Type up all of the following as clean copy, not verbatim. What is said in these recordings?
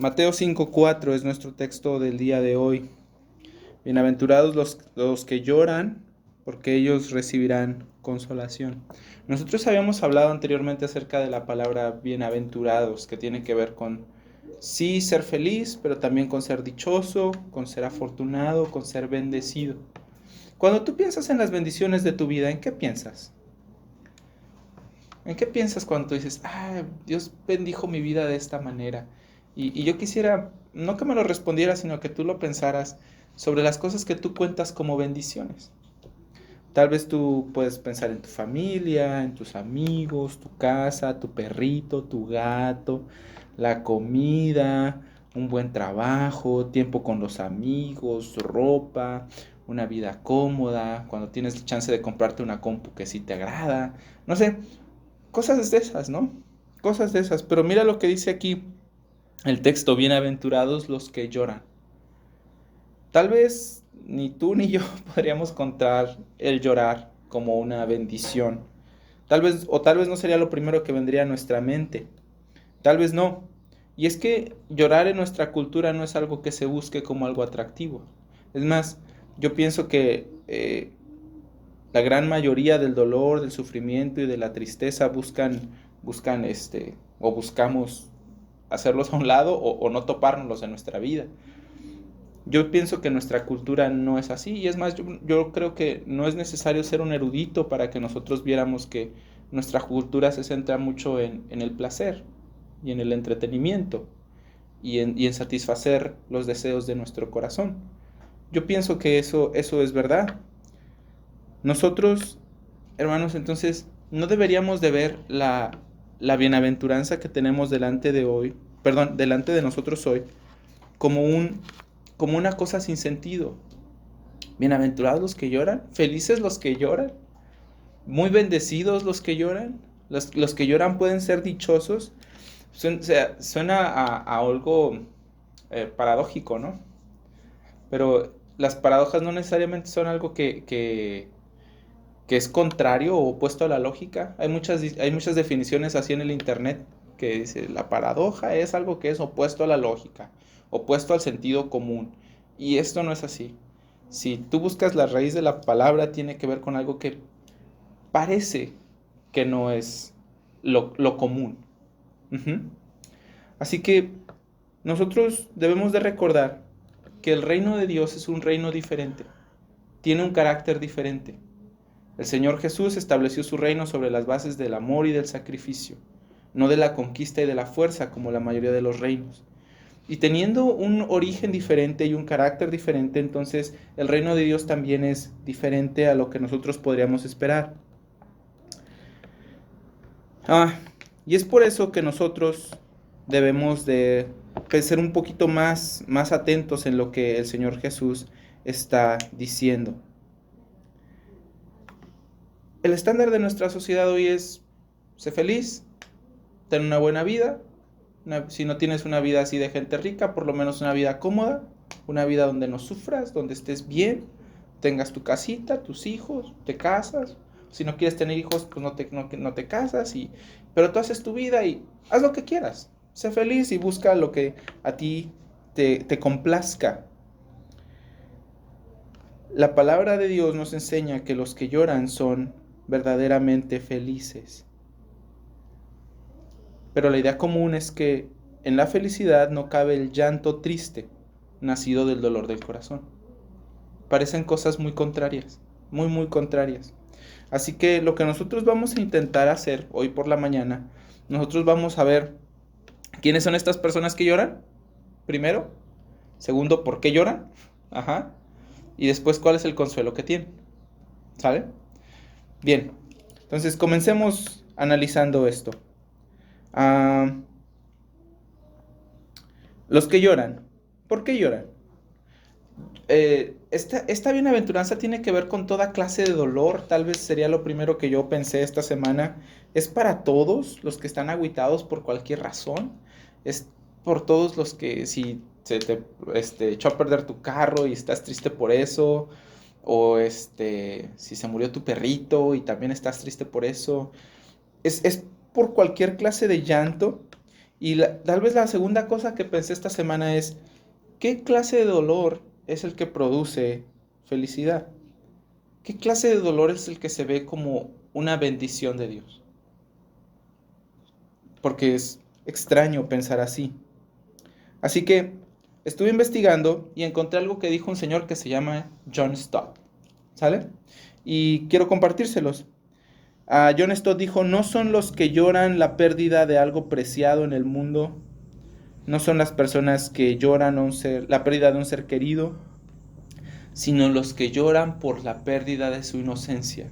Mateo 5:4 es nuestro texto del día de hoy. Bienaventurados los que lloran, porque ellos recibirán consolación. Nosotros habíamos hablado anteriormente acerca de la palabra bienaventurados, que tiene que ver con sí ser feliz, pero también con ser dichoso, con ser afortunado, con ser bendecido. Cuando tú piensas en las bendiciones de tu vida, ¿en qué piensas? ¿En qué piensas cuando tú dices, Dios bendijo mi vida de esta manera? Y yo quisiera, no que me lo respondieras, sino que tú lo pensaras sobre las cosas que tú cuentas como bendiciones. Tal vez tú puedes pensar en tu familia, en tus amigos, tu casa, tu perrito, tu gato, la comida, un buen trabajo, tiempo con los amigos, ropa, una vida cómoda, cuando tienes chance de comprarte una compu que sí te agrada. No sé, cosas de esas, ¿no? Cosas de esas. Pero mira lo que dice aquí el texto, bienaventurados los que lloran. Tal vez ni tú ni yo podríamos contar el llorar como una bendición. Tal vez no sería lo primero que vendría a nuestra mente. Tal vez no. Y es que llorar en nuestra cultura no es algo que se busque como algo atractivo. Es más, yo pienso que la gran mayoría del dolor, del sufrimiento y de la tristeza buscan o buscamos hacerlos a un lado o no topárnoslos en nuestra vida. Yo pienso que nuestra cultura no es así y es más, yo creo que no es necesario ser un erudito para que nosotros viéramos que nuestra cultura se centra mucho en el placer y en el entretenimiento y en satisfacer los deseos de nuestro corazón. Yo pienso que eso es verdad. Nosotros, hermanos, entonces no deberíamos de ver la bienaventuranza que tenemos delante de hoy, perdón, delante de nosotros hoy, como como una cosa sin sentido. Bienaventurados los que lloran, felices los que lloran, muy bendecidos los que lloran, los que lloran pueden ser dichosos. Suena a algo paradójico, ¿no? Pero las paradojas no necesariamente son algo que es contrario o opuesto a la lógica. Hay muchas definiciones así en el internet que dice la paradoja es algo que es opuesto a la lógica, opuesto al sentido común. Y esto no es así. Si tú buscas la raíz de la palabra, tiene que ver con algo que parece que no es lo común. Ujú. Así que nosotros debemos de recordar que el reino de Dios es un reino diferente, tiene un carácter diferente. El Señor Jesús estableció su reino sobre las bases del amor y del sacrificio, no de la conquista y de la fuerza como la mayoría de los reinos. Y teniendo un origen diferente y un carácter diferente, entonces el reino de Dios también es diferente a lo que nosotros podríamos esperar. Ah, y es por eso que nosotros debemos de ser un poquito más atentos en lo que el Señor Jesús está diciendo. El estándar de nuestra sociedad hoy es ser feliz, tener una buena vida. Si no tienes una vida así de gente rica, por lo menos una vida cómoda, una vida donde no sufras, donde estés bien, tengas tu casita, tus hijos, te casas. Si no quieres tener hijos, pues no te casas, pero tú haces tu vida y haz lo que quieras. Sé feliz y busca lo que a ti te complazca. La palabra de Dios nos enseña que los que lloran son verdaderamente felices. Pero la idea común es que en la felicidad no cabe el llanto triste, nacido del dolor del corazón. Parecen cosas muy contrarias, muy contrarias. Así que lo que nosotros vamos a intentar hacer hoy por la mañana, nosotros vamos a ver quiénes son estas personas que lloran, primero. Segundo, por qué lloran. Ajá. Y después, cuál es el consuelo que tienen. ¿Sale? Bien. Entonces, comencemos analizando esto. Ah, los que lloran. ¿Por qué lloran? Esta bienaventuranza tiene que ver con toda clase de dolor, tal vez sería lo primero que yo pensé esta semana. Es para todos los que están agüitados por cualquier razón. Es por todos los que si se te echó a perder tu carro y estás triste por eso, o si se murió tu perrito y también estás triste por eso. Es por cualquier clase de llanto Y tal vez la segunda cosa que pensé esta semana es, ¿qué clase de dolor es el que produce felicidad? ¿Qué clase de dolor es el que se ve como una bendición de Dios? Porque es extraño pensar así. Así que estuve investigando y encontré algo que dijo un señor que se llama John Stott. ¿Sale? Y quiero compartírselos. John Stott dijo, no son los que lloran la pérdida de algo preciado en el mundo, no son las personas que lloran la pérdida de un ser querido, sino los que lloran por la pérdida de su inocencia,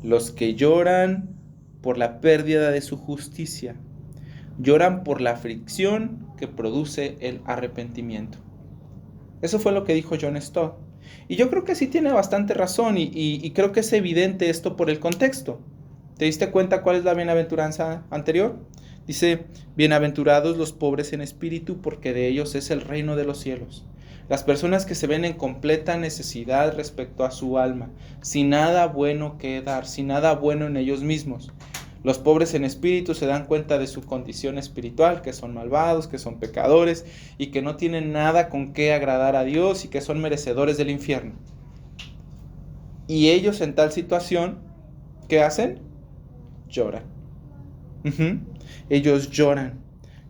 los que lloran por la pérdida de su justicia, lloran por la fricción que produce el arrepentimiento. Eso fue lo que dijo John Stott. Y yo creo que sí tiene bastante razón y creo que es evidente esto por el contexto. ¿Te diste cuenta cuál es la bienaventuranza anterior? Dice, bienaventurados los pobres en espíritu, porque de ellos es el reino de los cielos. Las personas que se ven en completa necesidad respecto a su alma, sin nada bueno que dar, sin nada bueno en ellos mismos. Los pobres en espíritu se dan cuenta de su condición espiritual, que son malvados, que son pecadores y que no tienen nada con qué agradar a Dios y que son merecedores del infierno. Y ellos en tal situación, ¿qué hacen? Lloran. Ellos lloran.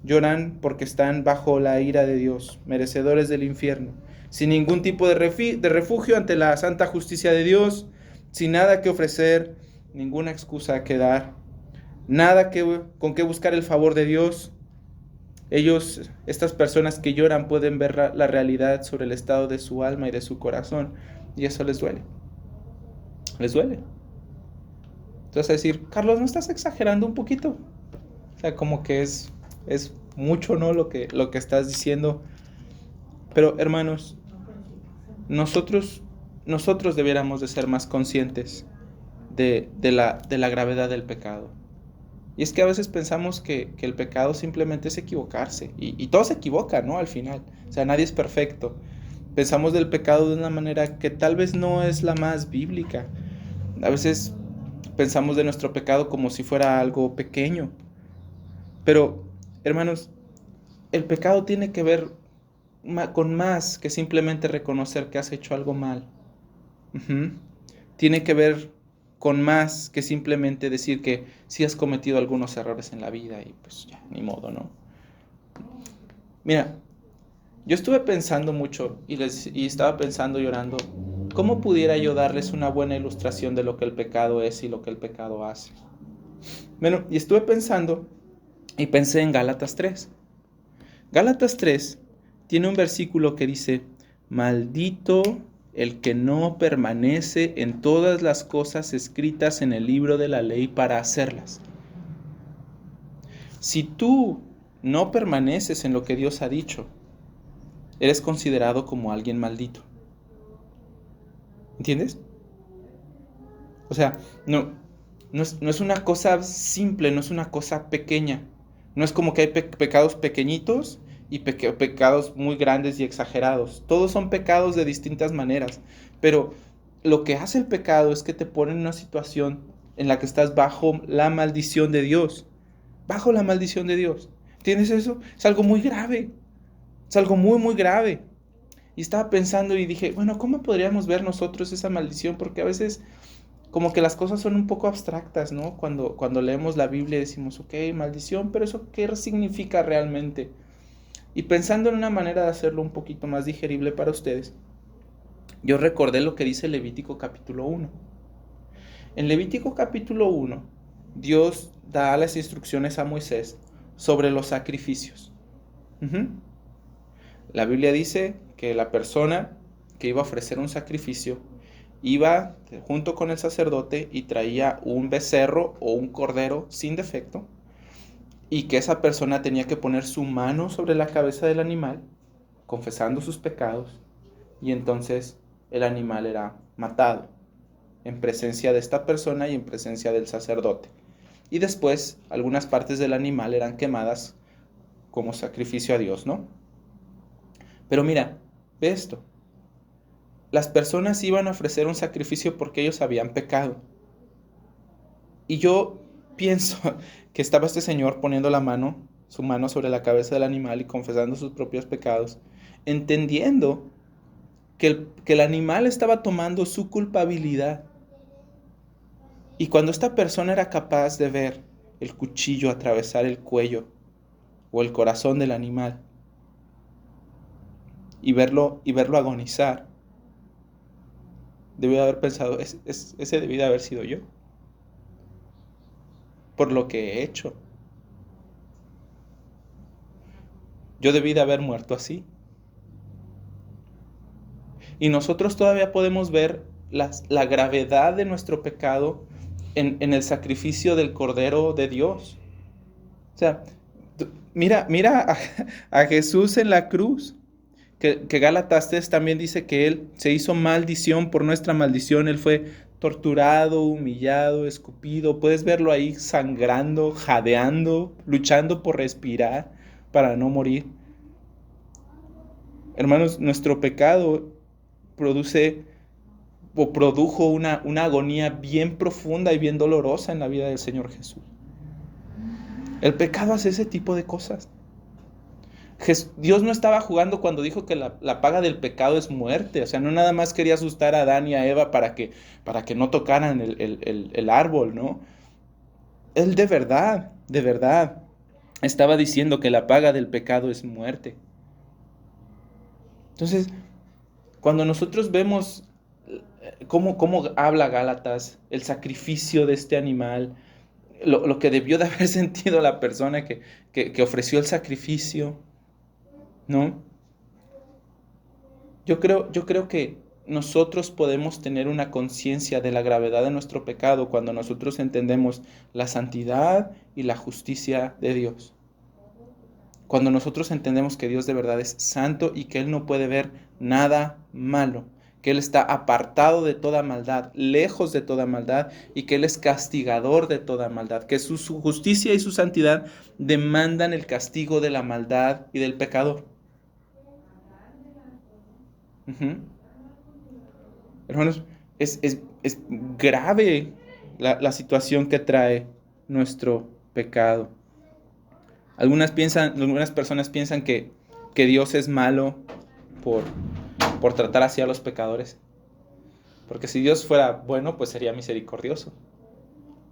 Lloran porque están bajo la ira de Dios, merecedores del infierno, sin ningún tipo de refugio ante la santa justicia de Dios, sin nada que ofrecer, ninguna excusa que dar, nada con qué buscar el favor de Dios. Ellos, estas personas que lloran, pueden ver la realidad sobre el estado de su alma y de su corazón, y eso les duele. Les duele. Entonces decir, Carlos, ¿no estás exagerando un poquito? O sea, como que es mucho, ¿no? Lo que estás diciendo. Pero, hermanos, nosotros debiéramos de ser más conscientes de la gravedad del pecado. Y es que a veces pensamos que el pecado simplemente es equivocarse. Y todos se equivocan, ¿no? Al final. O sea, nadie es perfecto. Pensamos del pecado de una manera que tal vez no es la más bíblica. A veces pensamos de nuestro pecado como si fuera algo pequeño. Pero, hermanos, el pecado tiene que ver con más que simplemente reconocer que has hecho algo mal. Tiene que ver con más que simplemente decir que sí has cometido algunos errores en la vida y pues ya, ni modo, ¿no? Mira, yo estuve pensando mucho y estaba pensando llorando, ¿cómo pudiera yo darles una buena ilustración de lo que el pecado es y lo que el pecado hace? Bueno, y estuve pensando y pensé en Gálatas 3. Gálatas 3 tiene un versículo que dice, maldito el que no permanece en todas las cosas escritas en el libro de la ley para hacerlas. Si tú no permaneces en lo que Dios ha dicho, eres considerado como alguien maldito. ¿Entiendes? O sea, no es una cosa simple, no es una cosa pequeña. No es como que hay pecados pequeñitos y pecados muy grandes y exagerados. Todos son pecados de distintas maneras. Pero lo que hace el pecado es que te pone en una situación en la que estás bajo la maldición de Dios. Bajo la maldición de Dios. ¿Entiendes eso? Es algo muy grave. Es algo muy, muy grave. Y estaba pensando y dije, bueno, ¿cómo podríamos ver nosotros esa maldición? Porque a veces como que las cosas son un poco abstractas, ¿no? Cuando leemos la Biblia decimos, ok, maldición, pero ¿eso qué significa realmente? Y pensando en una manera de hacerlo un poquito más digerible para ustedes, yo recordé lo que dice Levítico capítulo 1. En Levítico capítulo 1, Dios da las instrucciones a Moisés sobre los sacrificios. La Biblia dice que la persona que iba a ofrecer un sacrificio iba junto con el sacerdote y traía un becerro o un cordero sin defecto, y que esa persona tenía que poner su mano sobre la cabeza del animal, confesando sus pecados, y entonces el animal era matado en presencia de esta persona y en presencia del sacerdote. Y después algunas partes del animal eran quemadas como sacrificio a Dios, ¿no? Pero mira, ve esto. Las personas iban a ofrecer un sacrificio porque ellos habían pecado. Y yo pienso que estaba este señor poniendo la mano su mano sobre la cabeza del animal y confesando sus propios pecados, entendiendo que el animal estaba tomando su culpabilidad. Y cuando esta persona era capaz de ver el cuchillo atravesar el cuello o el corazón del animal y verlo agonizar, debió haber pensado, ese debí de haber sido yo, por lo que he hecho. Yo debí de haber muerto así. Y nosotros todavía podemos ver la gravedad de nuestro pecado en el sacrificio del Cordero de Dios. O sea, mira a Jesús en la cruz, que Gálatas 3 también dice que Él se hizo maldición por nuestra maldición. Él fue torturado, humillado, escupido. Puedes verlo ahí sangrando, jadeando, luchando por respirar para no morir. Hermanos, nuestro pecado produjo una agonía bien profunda y bien dolorosa en la vida del Señor Jesús. El pecado hace ese tipo de cosas. Dios no estaba jugando cuando dijo que la paga del pecado es muerte. O sea, no nada más quería asustar a Adán y a Eva para que no tocaran el árbol, ¿no? Él de verdad, estaba diciendo que la paga del pecado es muerte. Entonces, cuando nosotros vemos cómo habla Gálatas, el sacrificio de este animal, lo que debió de haber sentido la persona que ofreció el sacrificio, ¿no? Yo creo que nosotros podemos tener una conciencia de la gravedad de nuestro pecado cuando nosotros entendemos la santidad y la justicia de Dios. Cuando nosotros entendemos que Dios de verdad es santo y que Él no puede ver nada malo, que Él está apartado de toda maldad, lejos de toda maldad, y que Él es castigador de toda maldad, que su justicia y su santidad demandan el castigo de la maldad y del pecador. Hermanos, es grave la situación que trae nuestro pecado. Algunas personas piensan que Dios es malo por tratar así a los pecadores. Porque si Dios fuera bueno, pues sería misericordioso,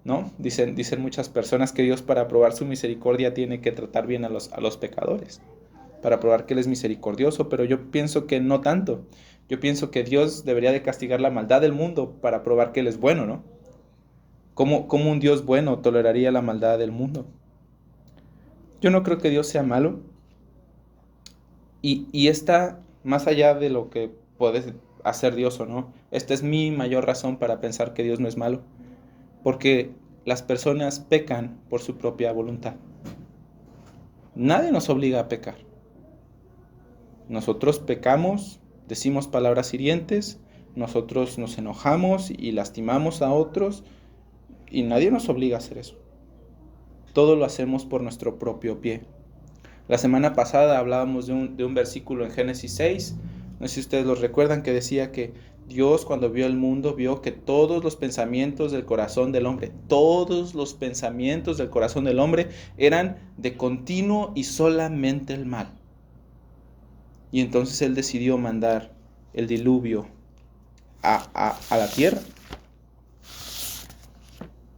¿no? Dicen muchas personas que Dios, para probar su misericordia, tiene que tratar bien a los pecadores, para probar que Él es misericordioso, pero yo pienso que no tanto. Yo pienso que Dios debería de castigar la maldad del mundo para probar que Él es bueno, ¿no? ¿Cómo un Dios bueno toleraría la maldad del mundo? Yo no creo que Dios sea malo. Y esta, más allá de lo que puede hacer Dios o no, esta es mi mayor razón para pensar que Dios no es malo. Porque las personas pecan por su propia voluntad. Nadie nos obliga a pecar. Nosotros pecamos, decimos palabras hirientes, nosotros nos enojamos y lastimamos a otros, y nadie nos obliga a hacer eso. Todo lo hacemos por nuestro propio pie. La semana pasada hablábamos de un versículo en Génesis 6, no sé si ustedes lo recuerdan, que decía que Dios, cuando vio el mundo, vio que todos los pensamientos del corazón del hombre, eran de continuo y solamente el mal. Y entonces Él decidió mandar el diluvio a la tierra.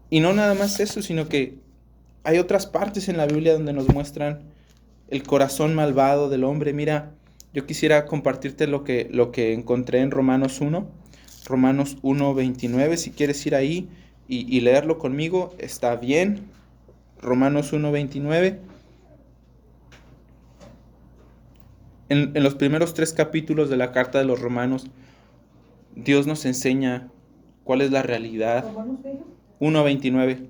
Y no nada más eso, sino que hay otras partes en la Biblia donde nos muestran el corazón malvado del hombre. Mira, yo quisiera compartirte lo que encontré en Romanos 1:29. Si quieres ir ahí y leerlo conmigo, está bien. Romanos 1:29. En los primeros 3 capítulos de la carta de los Romanos, Dios nos enseña cuál es la realidad. 1:29.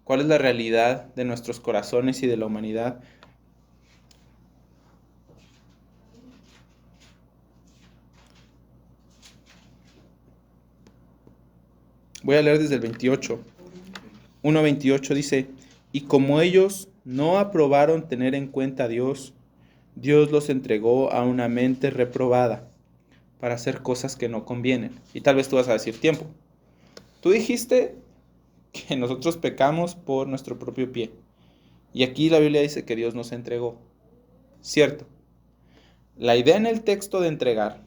¿Cuál es la realidad de nuestros corazones y de la humanidad? Voy a leer desde el 28. 1:28 dice: y como ellos no aprobaron tener en cuenta a Dios, Dios los entregó a una mente reprobada para hacer cosas que no convienen. Y tal vez tú vas a decir, tiempo. Tú dijiste que nosotros pecamos por nuestro propio pie. Y aquí la Biblia dice que Dios nos entregó. Cierto. La idea en el texto de entregar,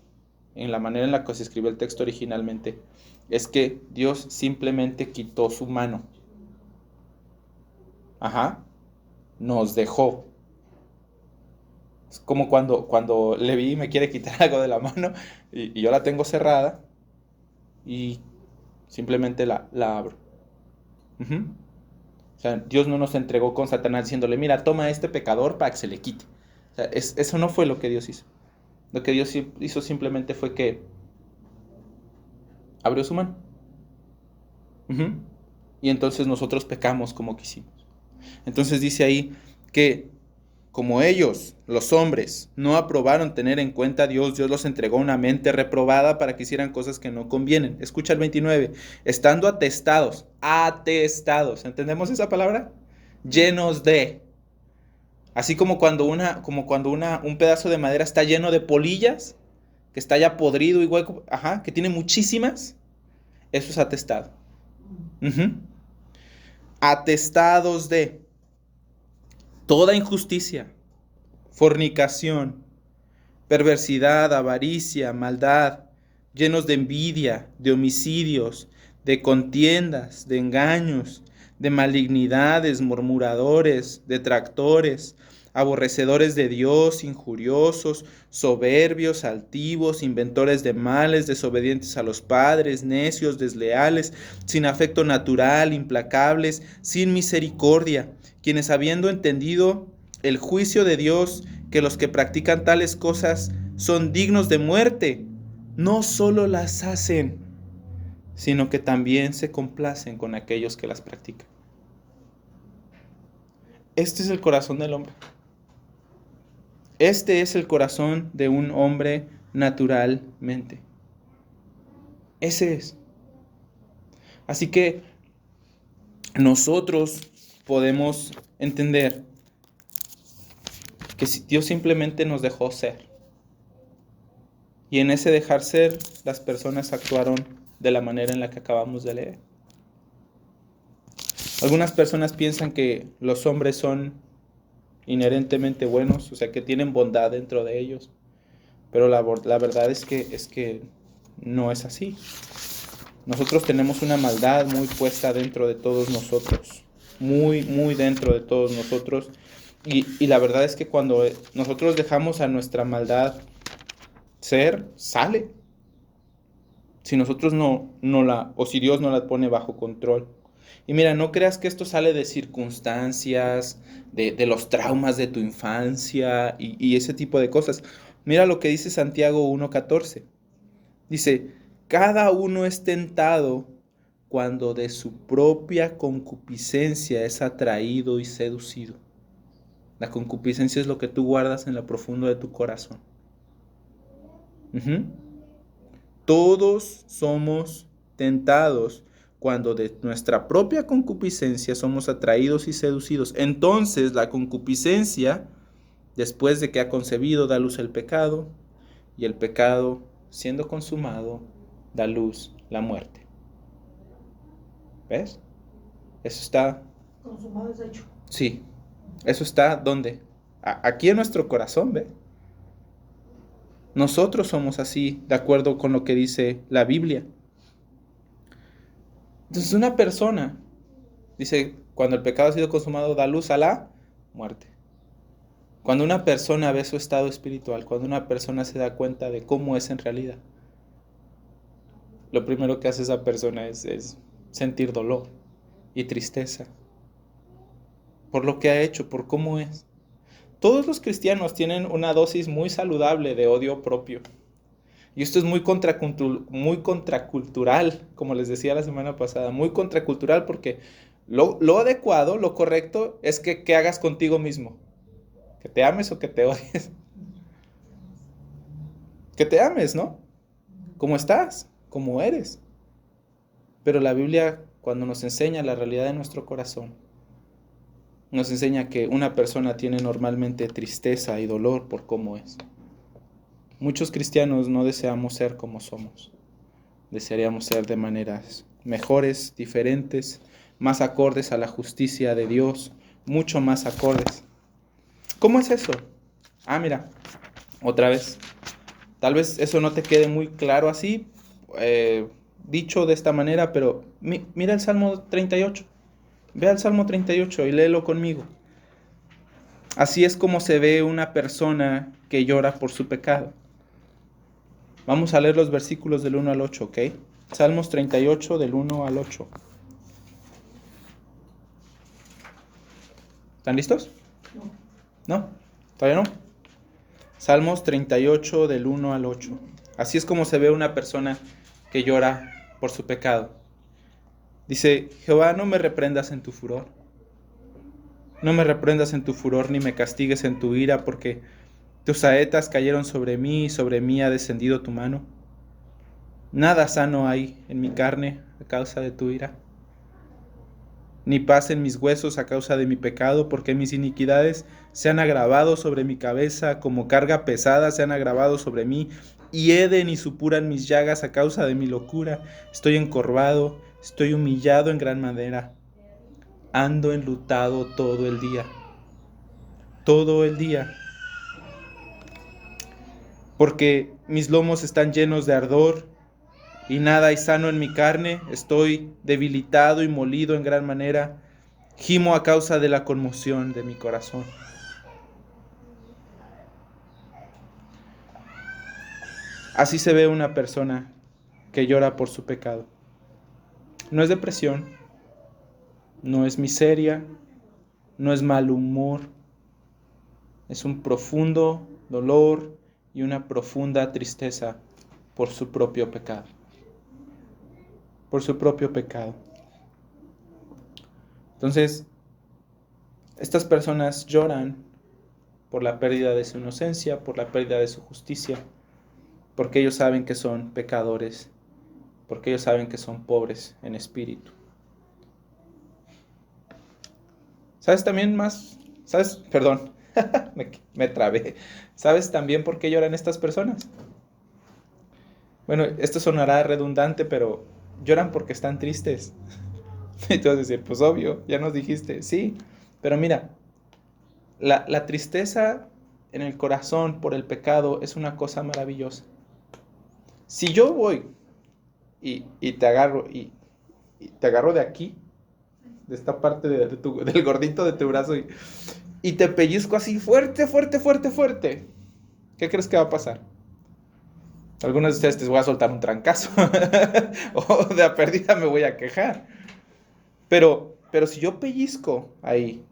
en la manera en la que se escribió el texto originalmente, es que Dios simplemente quitó su mano. Ajá. Nos dejó. Es como cuando Leví me quiere quitar algo de la mano y yo la tengo cerrada y simplemente la abro. Ujú. O sea, Dios no nos entregó con Satanás diciéndole, mira, toma a este pecador para que se le quite. O sea, eso no fue lo que Dios hizo. Lo que Dios hizo simplemente fue que abrió su mano. Ujú. Y entonces nosotros pecamos como quisimos. Entonces dice ahí que como ellos, los hombres, no aprobaron tener en cuenta a Dios, Dios los entregó una mente reprobada para que hicieran cosas que no convienen. Escucha el 29. Estando atestados, ¿entendemos esa palabra? Llenos de. Así como cuando un pedazo de madera está lleno de polillas, que está ya podrido y hueco, ajá, que tiene muchísimas, eso es atestado. Ujú. Atestados de toda injusticia, fornicación, perversidad, avaricia, maldad, llenos de envidia, de homicidios, de contiendas, de engaños, de malignidades, murmuradores, detractores, aborrecedores de Dios, injuriosos, soberbios, altivos, inventores de males, desobedientes a los padres, necios, desleales, sin afecto natural, implacables, sin misericordia, quienes habiendo entendido el juicio de Dios, que los que practican tales cosas son dignos de muerte, no solo las hacen, sino que también se complacen con aquellos que las practican. Este es el corazón del hombre. Este es el corazón de un hombre naturalmente. Ese es. Así que nosotros podemos entender que Dios simplemente nos dejó ser. Y en ese dejar ser, las personas actuaron de la manera en la que acabamos de leer. Algunas personas piensan que los hombres son inherentemente buenos, o sea, que tienen bondad dentro de ellos. Pero la verdad es que no es así. Nosotros tenemos una maldad muy puesta dentro de todos nosotros. Muy, muy dentro de todos nosotros. Y la verdad es que cuando nosotros dejamos a nuestra maldad ser, sale. Si nosotros o si Dios no la pone bajo control. Y mira, no creas que esto sale de circunstancias, de los traumas de tu infancia y ese tipo de cosas. Mira lo que dice Santiago 1:14. Dice, cada uno es tentado cuando de su propia concupiscencia es atraído y seducido. La concupiscencia es lo que tú guardas en lo profundo de tu corazón. Uh-huh. Todos somos tentados cuando de nuestra propia concupiscencia somos atraídos y seducidos. Entonces la concupiscencia, después de que ha concebido, da luz el pecado, y el pecado, siendo consumado, da luz la muerte. ¿Ves? Eso está... Consumado es hecho. Sí. Eso está, ¿dónde? Aquí en nuestro corazón, ¿ves? Nosotros somos así, de acuerdo con lo que dice la Biblia. Entonces una persona, dice, cuando el pecado ha sido consumado, da luz a la muerte. Cuando una persona ve su estado espiritual, cuando una persona se da cuenta de cómo es en realidad, lo primero que hace esa persona es sentir dolor y tristeza por lo que ha hecho, por cómo es. Todos los cristianos tienen una dosis muy saludable de odio propio. Y esto es muy contracultural, como les decía la semana pasada, muy contracultural porque lo adecuado, lo correcto es que hagas contigo mismo. Que te ames o que te odies. Que te ames, ¿no? Como estás, como eres. Pero la Biblia, cuando nos enseña la realidad de nuestro corazón, nos enseña que una persona tiene normalmente tristeza y dolor por cómo es. Muchos cristianos no deseamos ser como somos. Desearíamos ser de maneras mejores, diferentes, más acordes a la justicia de Dios, mucho más acordes. ¿Cómo es eso? Mira, otra vez. Tal vez eso no te quede muy claro así, dicho de esta manera, pero mira el Salmo 38. Ve al Salmo 38 y léelo conmigo. Así es como se ve una persona que llora por su pecado. Vamos a leer los versículos del 1 al 8, ¿ok? Salmos 38 del 1 al 8. ¿Están listos? ¿No? ¿Todavía no? Salmos 38 del 1 al 8. Así es como se ve una persona que llora por su pecado. Dice, Jehová, no me reprendas en tu furor. No me reprendas en tu furor, ni me castigues en tu ira, porque tus saetas cayeron sobre mí, y sobre mí ha descendido tu mano. Nada sano hay en mi carne a causa de tu ira, ni paz en mis huesos a causa de mi pecado, porque mis iniquidades se han agravado sobre mi cabeza, como carga pesada se han agravado sobre mí, hieden y supuran mis llagas a causa de mi locura. Estoy encorvado, estoy humillado en gran manera, ando enlutado todo el día, porque mis lomos están llenos de ardor, y nada hay sano en mi carne, estoy debilitado y molido en gran manera, gimo a causa de la conmoción de mi corazón. Así se ve una persona que llora por su pecado. No es depresión, no es miseria, no es mal humor, es un profundo dolor y una profunda tristeza por su propio pecado. Por su propio pecado. Entonces, estas personas lloran por la pérdida de su inocencia, por la pérdida de su justicia, porque ellos saben que son pecadores, porque ellos saben que son pobres en espíritu. ¿Sabes también más? ¿Sabes? Perdón, me trabé. ¿Sabes también por qué lloran estas personas? Bueno, esto sonará redundante, pero lloran porque están tristes. Y tú vas a decir, pues obvio, ya nos dijiste, sí. Pero mira, la tristeza en el corazón por el pecado es una cosa maravillosa. Si yo voy y te agarro y te agarro de aquí, de esta parte del gordito de tu brazo y te pellizco así fuerte, fuerte, fuerte, fuerte, ¿qué crees que va a pasar? Algunos de ustedes te voy a soltar un trancazo o de a perdida me voy a quejar. Pero si yo pellizco ahí,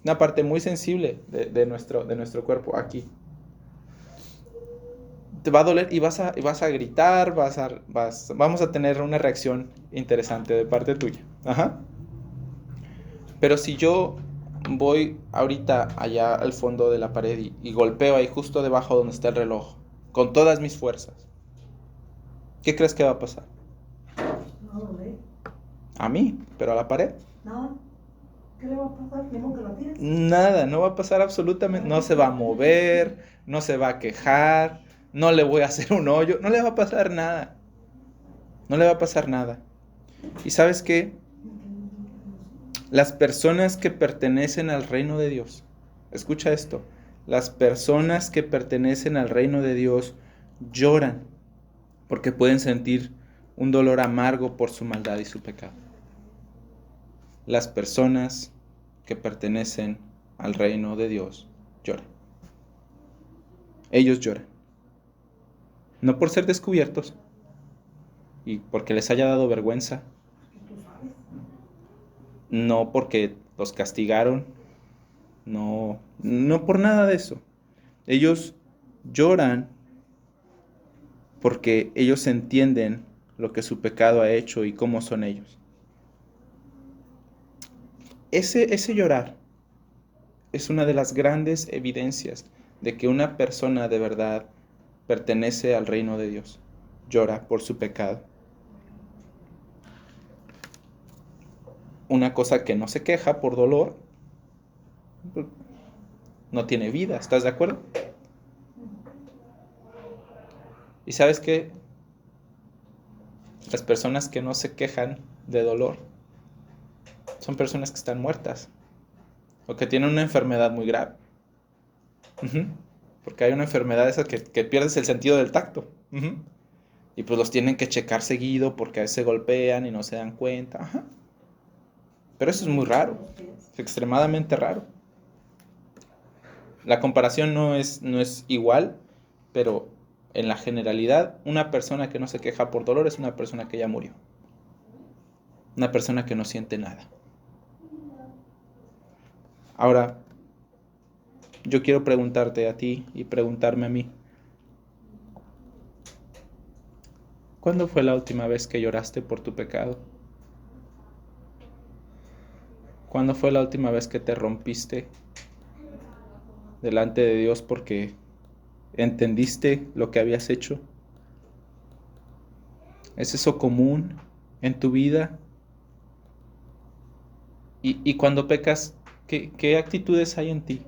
una parte muy sensible de nuestro cuerpo, aquí, te va a doler y vas a gritar, vamos a tener una reacción interesante de parte tuya. Ajá. Pero si yo voy ahorita allá al fondo de la pared y golpeo ahí justo debajo donde está el reloj, con todas mis fuerzas, ¿qué crees que va a pasar? No lo ve. A mí, pero a la pared. No. ¿Qué le va a pasar? ¿Tenemos que la tires? Nada, no va a pasar absolutamente, no se va a mover, no se va a quejar, no le voy a hacer un hoyo, no le va a pasar nada. No le va a pasar nada. ¿Y sabes qué? Las personas que pertenecen al reino de Dios, escucha esto, las personas que pertenecen al reino de Dios lloran porque pueden sentir un dolor amargo por su maldad y su pecado. Las personas que pertenecen al reino de Dios lloran. Ellos lloran. No por ser descubiertos y porque les haya dado vergüenza, ¿Tú sabes? no porque los castigaron, no por nada de eso. Ellos lloran porque ellos entienden lo que su pecado ha hecho y cómo son ellos. Ese llorar es una de las grandes evidencias de que una persona de verdad pertenece al reino de Dios. Llora por su pecado. Una cosa que no se queja por dolor no tiene vida, ¿estás de acuerdo? ¿Y sabes qué? Las personas que no se quejan de dolor son personas que están muertas. o que tienen una enfermedad muy grave. Ujú. Porque hay una enfermedad esa que pierdes el sentido del tacto. Ujú. Y pues los tienen que checar seguido porque a veces se golpean y no se dan cuenta. Ajá. Pero eso es muy raro, es extremadamente raro. La comparación no es igual, pero en la generalidad, una persona que no se queja por dolor es una persona que ya murió. Una persona que no siente nada. Ahora, yo quiero preguntarte a ti y preguntarme a mí. ¿Cuándo fue la última vez que lloraste por tu pecado? ¿Cuándo fue la última vez que te rompiste delante de Dios porque entendiste lo que habías hecho? ¿Es eso común en tu vida? Y cuando pecas, ¿qué actitudes hay en ti?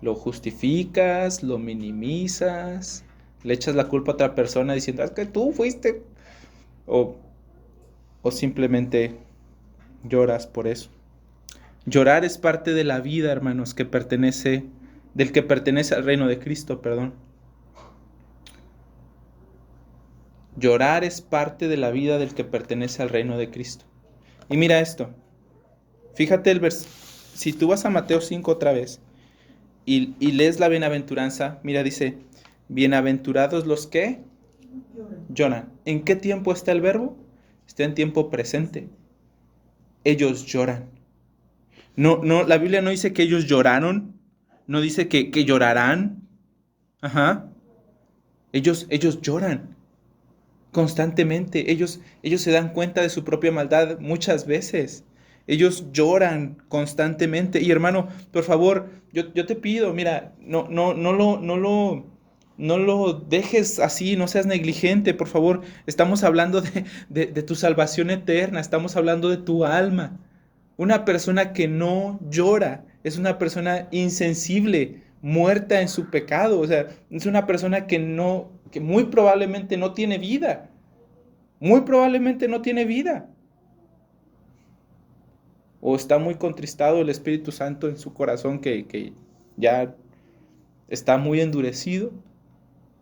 ¿Lo justificas? ¿Lo minimizas? ¿Le echas la culpa a otra persona diciendo, es que tú fuiste? ¿O, o simplemente lloras por eso? Llorar es parte de la vida, hermanos, del que pertenece al reino de Cristo, perdón. Llorar es parte de la vida del que pertenece al reino de Cristo. Y mira esto. Fíjate si tú vas a Mateo 5 otra vez y lees la bienaventuranza, mira, dice, bienaventurados los que lloran. ¿En qué tiempo está el verbo? Está en tiempo presente. Ellos lloran. No, la Biblia no dice que ellos lloraron, no dice que llorarán. Ajá. Ellos lloran constantemente. Ellos se dan cuenta de su propia maldad muchas veces. Ellos lloran constantemente. Y hermano, por favor, yo te pido, mira, no lo dejes así, no seas negligente, por favor. Estamos hablando de tu salvación eterna, estamos hablando de tu alma. Una persona que no llora es una persona insensible, muerta en su pecado. O sea, es una persona que muy probablemente no tiene vida. Muy probablemente no tiene vida. O está muy contristado el Espíritu Santo en su corazón que ya está muy endurecido.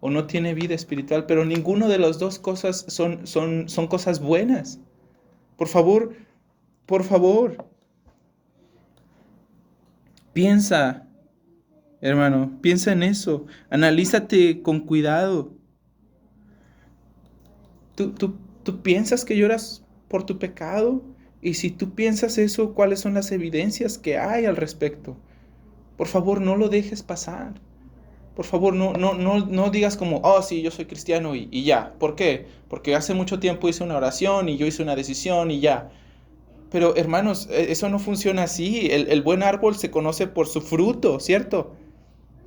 O no tiene vida espiritual. Pero ninguno de las dos cosas son cosas buenas. Por favor, por favor. Piensa, hermano, piensa en eso. Analízate con cuidado. ¿Tú piensas que lloras por tu pecado? Y si tú piensas eso, ¿cuáles son las evidencias que hay al respecto? Por favor, no lo dejes pasar. Por favor, no digas como, oh, sí, yo soy cristiano y ya. ¿Por qué? Porque hace mucho tiempo hice una oración y yo hice una decisión y ya. Pero hermanos, eso no funciona así. El buen árbol se conoce por su fruto, ¿cierto?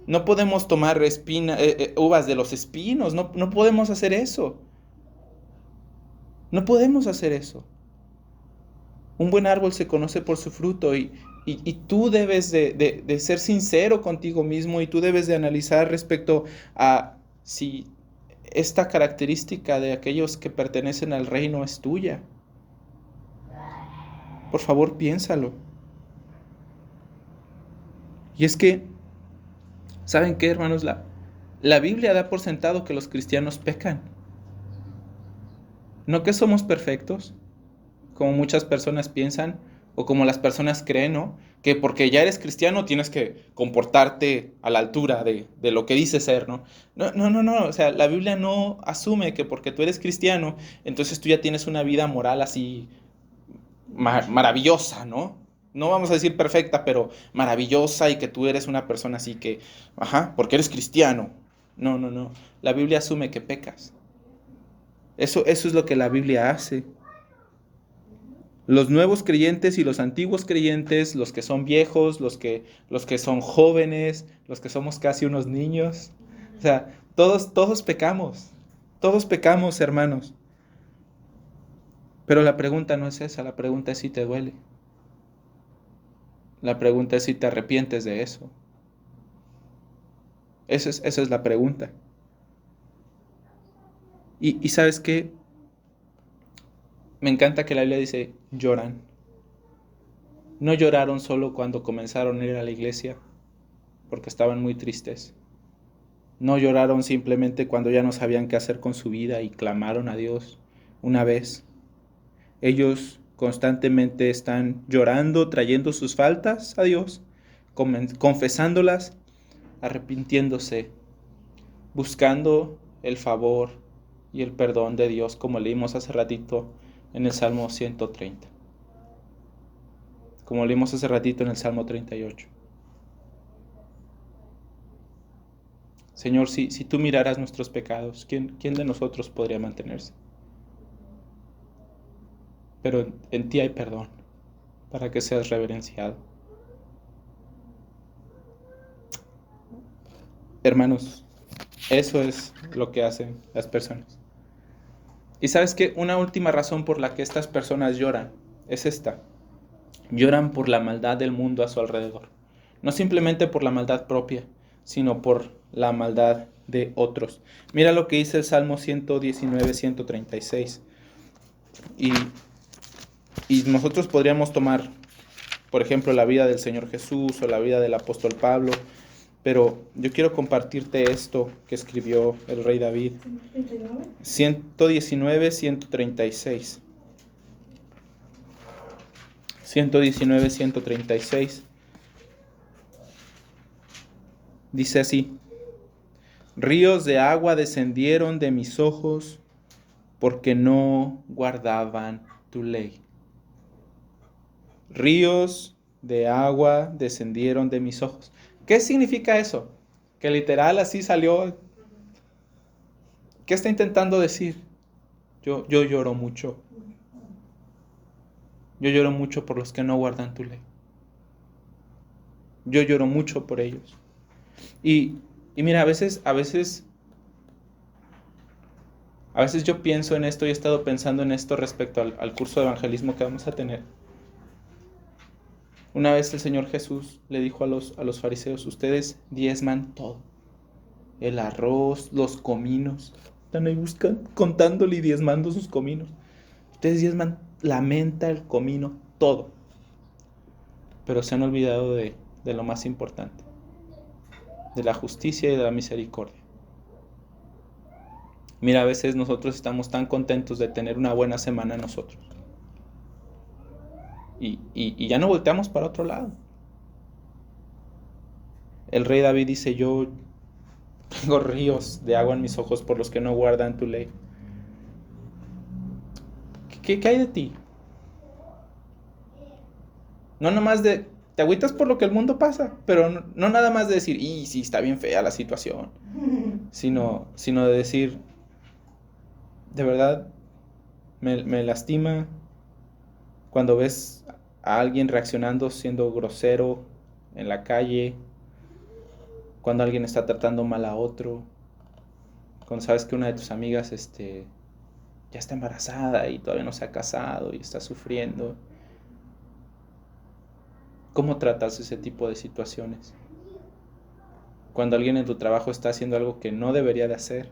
No podemos tomar uvas de los espinos, no podemos hacer eso. No podemos hacer eso. Un buen árbol se conoce por su fruto y tú debes de ser sincero contigo mismo y tú debes de analizar respecto a si esta característica de aquellos que pertenecen al reino es tuya. Por favor, piénsalo. Y es que, ¿saben qué, hermanos? La Biblia da por sentado que los cristianos pecan. No que somos perfectos, como muchas personas piensan, o como las personas creen, ¿no? Que porque ya eres cristiano tienes que comportarte a la altura de lo que dice ser, ¿no? No. O sea, la Biblia no asume que porque tú eres cristiano, entonces tú ya tienes una vida moral así maravillosa, ¿no? No vamos a decir perfecta, pero maravillosa y que tú eres una persona así que, ajá, porque eres cristiano. No. La Biblia asume que pecas. Eso es lo que la Biblia hace. Los nuevos creyentes y los antiguos creyentes, los que son viejos, los que son jóvenes, los que somos casi unos niños. O sea, todos pecamos, hermanos. Pero la pregunta no es esa, la pregunta es si te duele. La pregunta es si te arrepientes de eso. Esa es la pregunta. Y ¿sabes qué? Me encanta que la Biblia dice, lloran. No lloraron solo cuando comenzaron a ir a la iglesia, porque estaban muy tristes. No lloraron simplemente cuando ya no sabían qué hacer con su vida y clamaron a Dios una vez. Ellos constantemente están llorando, trayendo sus faltas a Dios, confesándolas, arrepintiéndose, buscando el favor y el perdón de Dios, como leímos hace ratito en el Salmo 130. Como leímos hace ratito en el Salmo 38. Señor, si tú miraras nuestros pecados, ¿quién de nosotros podría mantenerse? Pero en ti hay perdón, para que seas reverenciado. Hermanos, eso es lo que hacen las personas. Y sabes que una última razón por la que estas personas lloran es esta. Lloran por la maldad del mundo a su alrededor. No simplemente por la maldad propia, sino por la maldad de otros. Mira lo que dice el Salmo 119, 136. Y nosotros podríamos tomar, por ejemplo, la vida del Señor Jesús o la vida del apóstol Pablo, pero yo quiero compartirte esto que escribió el rey David. 119, 136. 119, 136. Dice así: ríos de agua descendieron de mis ojos porque no guardaban tu ley. Ríos de agua descendieron de mis ojos. ¿Qué significa eso? Que literal así salió. ¿Qué está intentando decir? Yo lloro mucho. Yo lloro mucho por los que no guardan tu ley. Yo lloro mucho por ellos. Y mira, a veces yo pienso en esto y he estado pensando en esto respecto al curso de evangelismo que vamos a tener. Una vez el Señor Jesús le dijo a los fariseos: ustedes diezman todo. El arroz, los cominos. Están ahí contándole y diezmando sus cominos. Ustedes diezman la menta, el comino, todo. Pero se han olvidado de lo más importante. De la justicia y de la misericordia. Mira, a veces nosotros estamos tan contentos de tener una buena semana nosotros. Y ya no volteamos para otro lado. El rey David dice: yo tengo ríos de agua en mis ojos por los que no guardan tu ley. ¿Qué hay de ti? No nomás te agüitas por lo que el mundo pasa, pero no nada más de decir, sí, está bien fea la situación, sino de decir, de verdad, me lastima cuando ves a alguien reaccionando siendo grosero en la calle, cuando alguien está tratando mal a otro, cuando sabes que una de tus amigas ya está embarazada y todavía no se ha casado y está sufriendo. ¿Cómo tratas ese tipo de situaciones? Cuando alguien en tu trabajo está haciendo algo que no debería de hacer.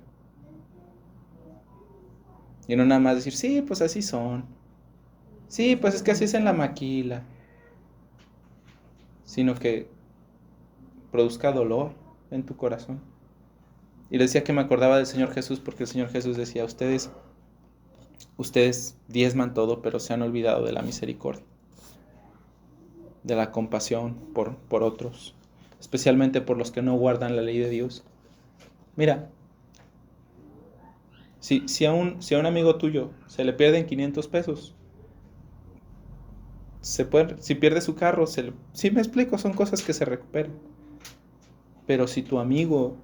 Y no nada más decir, sí, pues así son. Sí, pues es que así es en la maquila. Sino que produzca dolor en tu corazón. Y le decía que me acordaba del Señor Jesús, porque el Señor Jesús decía: ustedes diezman todo, pero se han olvidado de la misericordia, de la compasión por otros, especialmente por los que no guardan la ley de Dios. Mira, si a un amigo tuyo se le pierden 500 pesos, si pierde su carro, sí, me explico, son cosas que se recuperan. Pero si tu amigo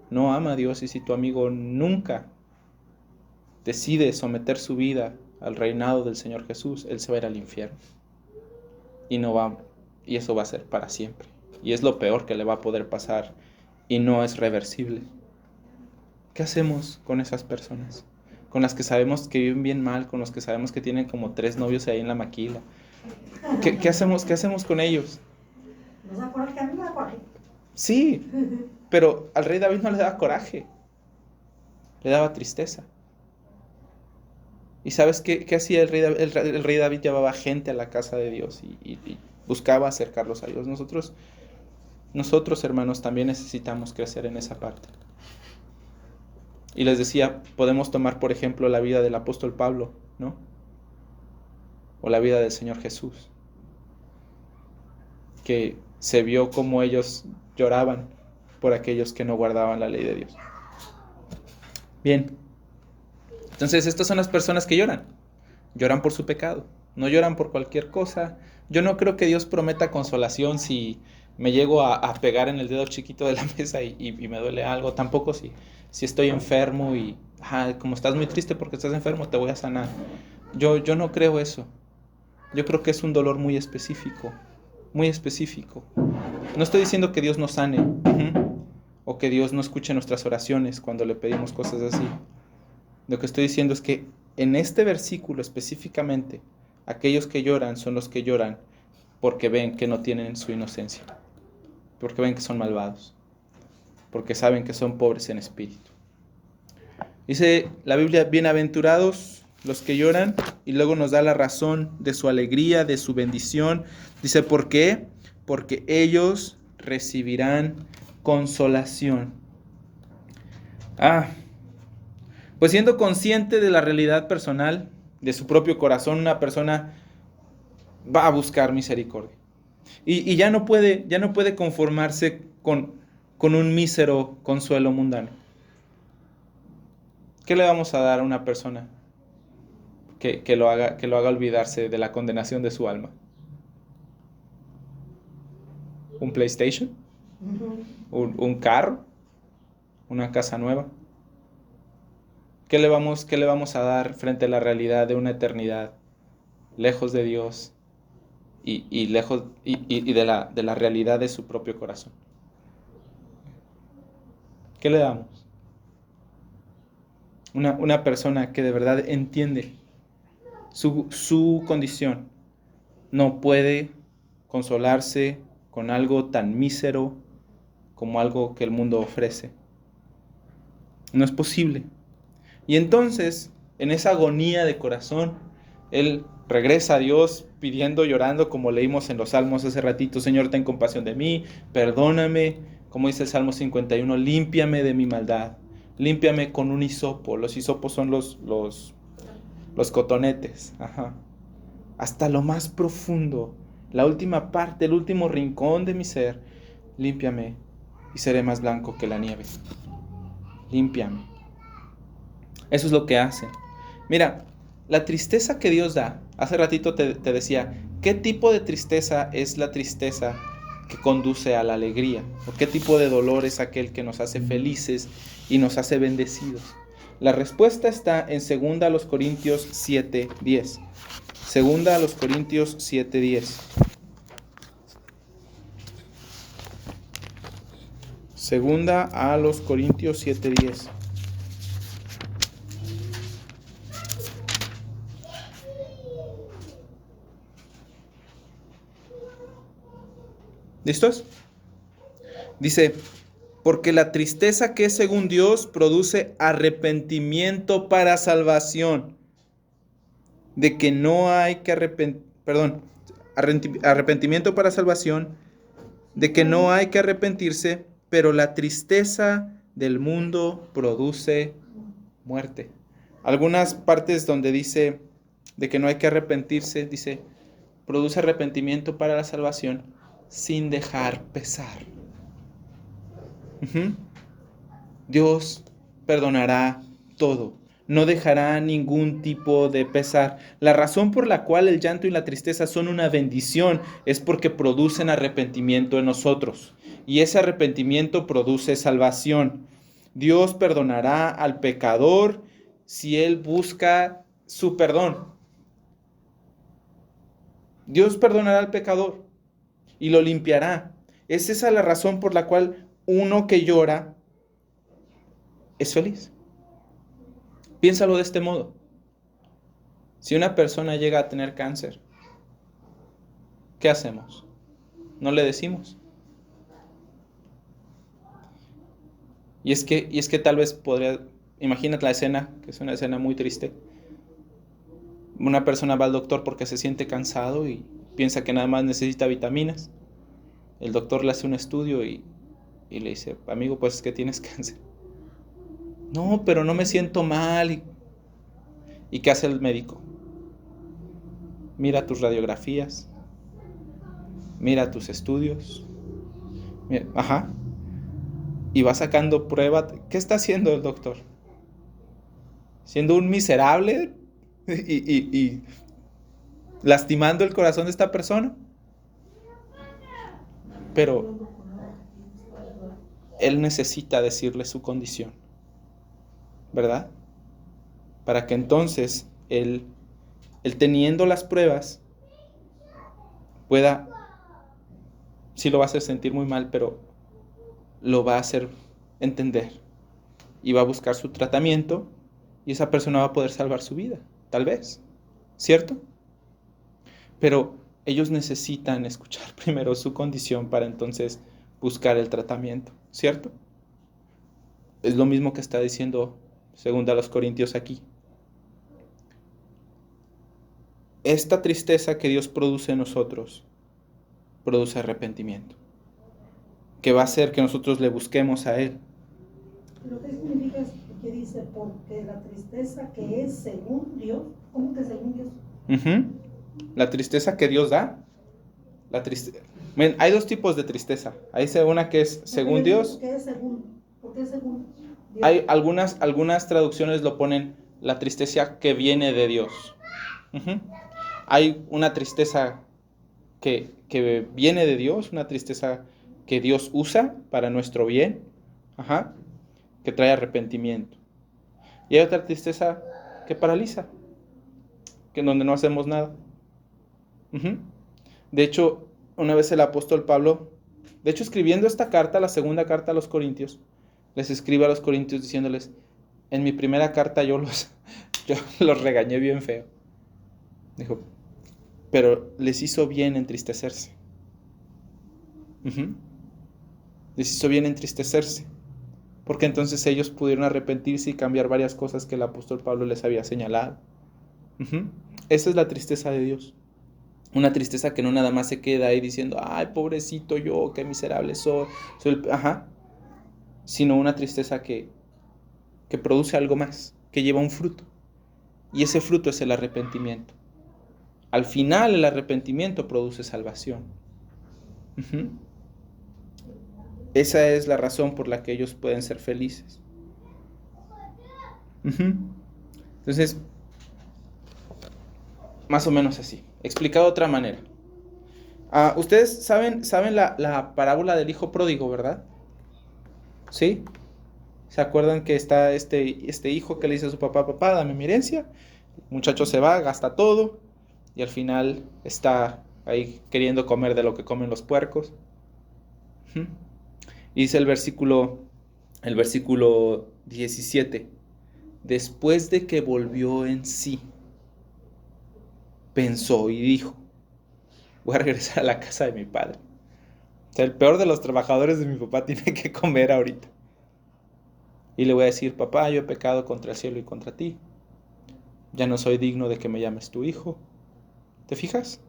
no ama a Dios y si tu amigo nunca decide someter su vida al reinado del Señor Jesús, él se va a ir al infierno. Y eso va a ser para siempre. Y es lo peor que le va a poder pasar y no es reversible. ¿Qué hacemos con esas personas? Con las que sabemos que viven bien mal, con los que sabemos que tienen como 3 novios ahí en la maquila. ¿Qué hacemos con ellos? ¿No da coraje? A mí me da coraje. Sí, pero al rey David no le daba coraje, le daba tristeza. ¿Y sabes qué hacía el rey David? El rey David llevaba gente a la casa de Dios y buscaba acercarlos a Dios. Nosotros, hermanos, también necesitamos crecer en esa parte. Y les decía, podemos tomar, por ejemplo, la vida del apóstol Pablo, ¿no? O la vida del Señor Jesús, que se vio como ellos lloraban por aquellos que no guardaban la ley de Dios. Bien, entonces estas son las personas que lloran. Lloran por su pecado, no lloran por cualquier cosa. Yo no creo que Dios prometa consolación si me llego a pegar en el dedo chiquito de la mesa y me duele algo. Tampoco si estoy enfermo y como estás muy triste porque estás enfermo, te voy a sanar. Yo no creo eso. Yo creo que es un dolor muy específico, muy específico. No estoy diciendo que Dios nos sane, o que Dios no escuche nuestras oraciones cuando le pedimos cosas así. Lo que estoy diciendo es que en este versículo específicamente, aquellos que lloran son los que lloran porque ven que no tienen su inocencia, porque ven que son malvados, porque saben que son pobres en espíritu. Dice la Biblia, bienaventurados los que lloran, y luego nos da la razón de su alegría, de su bendición. Dice, ¿por qué? Porque ellos recibirán consolación. Pues siendo consciente de la realidad personal, de su propio corazón, una persona va a buscar misericordia. Y ya no puede conformarse con un mísero consuelo mundano. ¿Qué le vamos a dar a una persona que lo haga olvidarse de la condenación de su alma? ¿Un PlayStation? ¿Un carro? ¿Una casa nueva? ¿Qué le vamos a dar frente a la realidad de una eternidad lejos de Dios y lejos de la realidad de su propio corazón? ¿Qué le damos? Una persona que de verdad entiende su condición no puede consolarse con algo tan mísero como algo que el mundo ofrece. No es posible. Y entonces, en esa agonía de corazón, él regresa a Dios pidiendo, llorando, como leímos en los Salmos hace ratito: Señor, ten compasión de mí, perdóname, como dice el Salmo 51, límpiame de mi maldad, límpiame con un hisopo. Los hisopos son los cotonetes, hasta lo más profundo, la última parte, el último rincón de mi ser, límpiame y seré más blanco que la nieve. Límpiame. Eso es lo que hace. Mira, la tristeza que Dios da, hace ratito te decía, ¿qué tipo de tristeza es la tristeza que conduce a la alegría? ¿O qué tipo de dolor es aquel que nos hace felices y nos hace bendecidos? La respuesta está en 2 Corintios 7:10. 2 Corintios 7:10. 2 Corintios 7:10. ¿Listos? Dice, porque la tristeza que es según Dios produce arrepentimiento para salvación, de que no hay que arrepentimiento para salvación, de que no hay que arrepentirse, pero la tristeza del mundo produce muerte. Algunas partes donde dice de que no hay que arrepentirse, dice, produce arrepentimiento para la salvación sin dejar pesar. Dios perdonará todo, no dejará ningún tipo de pesar. La razón por la cual el llanto y la tristeza son una bendición es porque producen arrepentimiento en nosotros, y ese arrepentimiento produce salvación. Dios perdonará al pecador si él busca su perdón. Dios perdonará al pecador y lo limpiará. Es esa la razón por la cual uno que llora es feliz. Piénsalo de este modo. Si una persona llega a tener cáncer, ¿qué hacemos? No le decimos. Y es que tal vez imagínate la escena, que es una escena muy triste. Una persona va al doctor porque se siente cansado y piensa que nada más necesita vitaminas. El doctor le hace un estudio y le dice, amigo, pues es que tienes cáncer. No, pero no me siento mal. ¿Y qué hace el médico? Mira tus radiografías, mira tus estudios, ajá, y va sacando prueba. ¿Qué está haciendo el doctor? Siendo un miserable y lastimando el corazón de esta persona. Pero él necesita decirle su condición, ¿verdad? Para que entonces él teniendo las pruebas pueda, sí lo va a hacer sentir muy mal, pero lo va a hacer entender y va a buscar su tratamiento y esa persona va a poder salvar su vida, tal vez, ¿cierto? Pero ellos necesitan escuchar primero su condición para entonces buscar el tratamiento, ¿cierto? Es lo mismo que está diciendo según a los Corintios aquí. Esta tristeza que Dios produce en nosotros produce arrepentimiento, que va a hacer que nosotros le busquemos a Él. ¿Pero qué significa que dice? Porque la tristeza que es según Dios, ¿cómo que según Dios? La tristeza que Dios da. Hay dos tipos de tristeza. Hay una que es según Dios. ¿Por qué es según Dios? Hay algunas traducciones lo ponen la tristeza que viene de Dios. Hay una tristeza que viene de Dios, una tristeza que Dios usa para nuestro bien, que trae arrepentimiento. Y hay otra tristeza que paraliza, que en donde no hacemos nada. De hecho, una vez el apóstol Pablo, escribiendo esta carta, la segunda carta a los Corintios, les escribe a los Corintios diciéndoles, en mi primera carta yo los regañé bien feo. Dijo, pero les hizo bien entristecerse. Les hizo bien entristecerse, porque entonces ellos pudieron arrepentirse y cambiar varias cosas que el apóstol Pablo les había señalado. Esa es la tristeza de Dios. Una tristeza que no nada más se queda ahí diciendo, ay, pobrecito yo, qué miserable soy. Sino una tristeza que produce algo más, que lleva un fruto. Y ese fruto es el arrepentimiento. Al final el arrepentimiento produce salvación. Esa es la razón por la que ellos pueden ser felices. Entonces, más o menos así. Explicado de otra manera. Ustedes saben la parábola del hijo pródigo, ¿verdad? ¿Sí? ¿Se acuerdan que está este hijo que le dice a su papá, papá, dame mi herencia? El muchacho se va, gasta todo y al final está ahí queriendo comer de lo que comen los puercos. Y dice el versículo 17, después de que volvió en sí, pensó y dijo, voy a regresar a la casa de mi padre. O sea, el peor de los trabajadores de mi papá tiene que comer ahorita. Y le voy a decir, papá, yo he pecado contra el cielo y contra ti. Ya no soy digno de que me llames tu hijo. ¿Te fijas?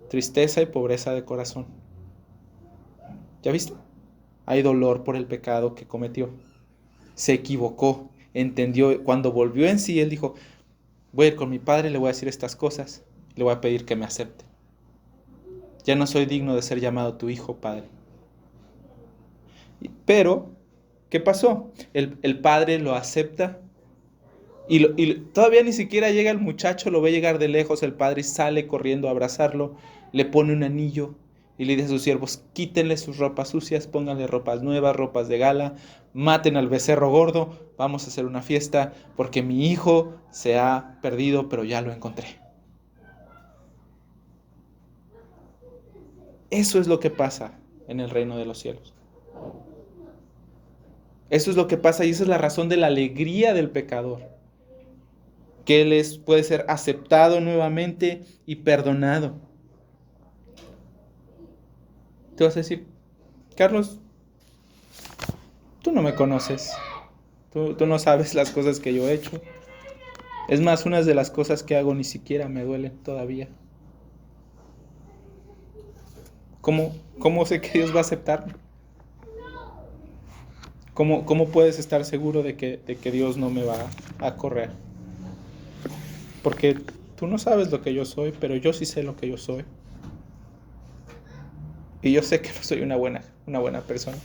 Tristeza y pobreza de corazón. ¿Ya viste? Hay dolor por el pecado que cometió. Se equivocó, entendió. Cuando volvió en sí, él dijo, voy a ir con mi padre, le voy a decir estas cosas, le voy a pedir que me acepte. Ya no soy digno de ser llamado tu hijo, padre. Pero, ¿qué pasó? El padre lo acepta y todavía ni siquiera llega el muchacho, lo ve llegar de lejos, el padre sale corriendo a abrazarlo, le pone un anillo y le dice a sus siervos, quítenle sus ropas sucias, pónganle ropas nuevas, ropas de gala, maten al becerro gordo, vamos a hacer una fiesta porque mi hijo se ha perdido, pero ya lo encontré. Eso es lo que pasa en el reino de los cielos. Eso es lo que pasa y esa es la razón de la alegría del pecador. Que él puede ser aceptado nuevamente y perdonado. Te vas a decir, Carlos, tú no me conoces. Tú no sabes las cosas que yo he hecho. Es más, unas de las cosas que hago ni siquiera me duelen todavía. ¿Cómo sé que Dios va a aceptarme? ¿Cómo puedes estar seguro de que Dios no me va a correr? Porque tú no sabes lo que yo soy, pero yo sí sé lo que yo soy. Y yo sé que no soy una buena persona.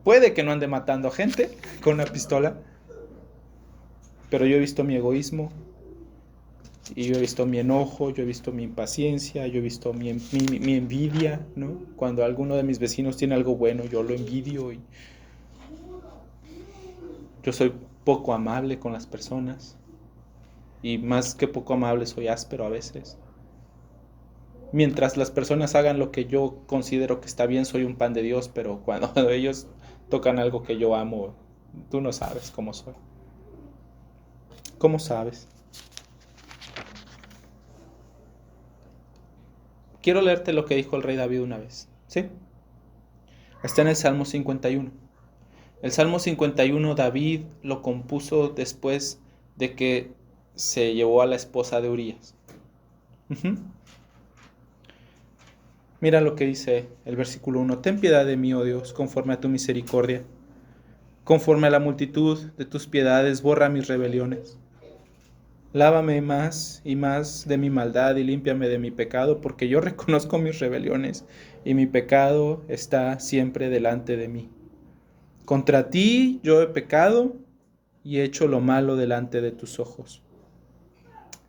Puede que no ande matando a gente con una pistola, pero yo he visto mi egoísmo, y yo he visto mi enojo, yo he visto mi impaciencia, yo he visto mi envidia, ¿no? Cuando alguno de mis vecinos tiene algo bueno, yo lo envidio y yo soy poco amable con las personas. Y más que poco amable, soy áspero a veces. Mientras las personas hagan lo que yo considero que está bien, soy un pan de Dios, pero cuando ellos tocan algo que yo amo, tú no sabes cómo soy. ¿Cómo sabes? Quiero leerte lo que dijo el rey David una vez, ¿sí? Está en el Salmo 51. El Salmo 51 David lo compuso después de que se llevó a la esposa de Urías. Mira lo que dice el versículo 1. Ten piedad de mí, oh Dios, conforme a tu misericordia. Conforme a la multitud de tus piedades, borra mis rebeliones. Lávame más y más de mi maldad y límpiame de mi pecado, porque yo reconozco mis rebeliones y mi pecado está siempre delante de mí. Contra ti yo he pecado y he hecho lo malo delante de tus ojos.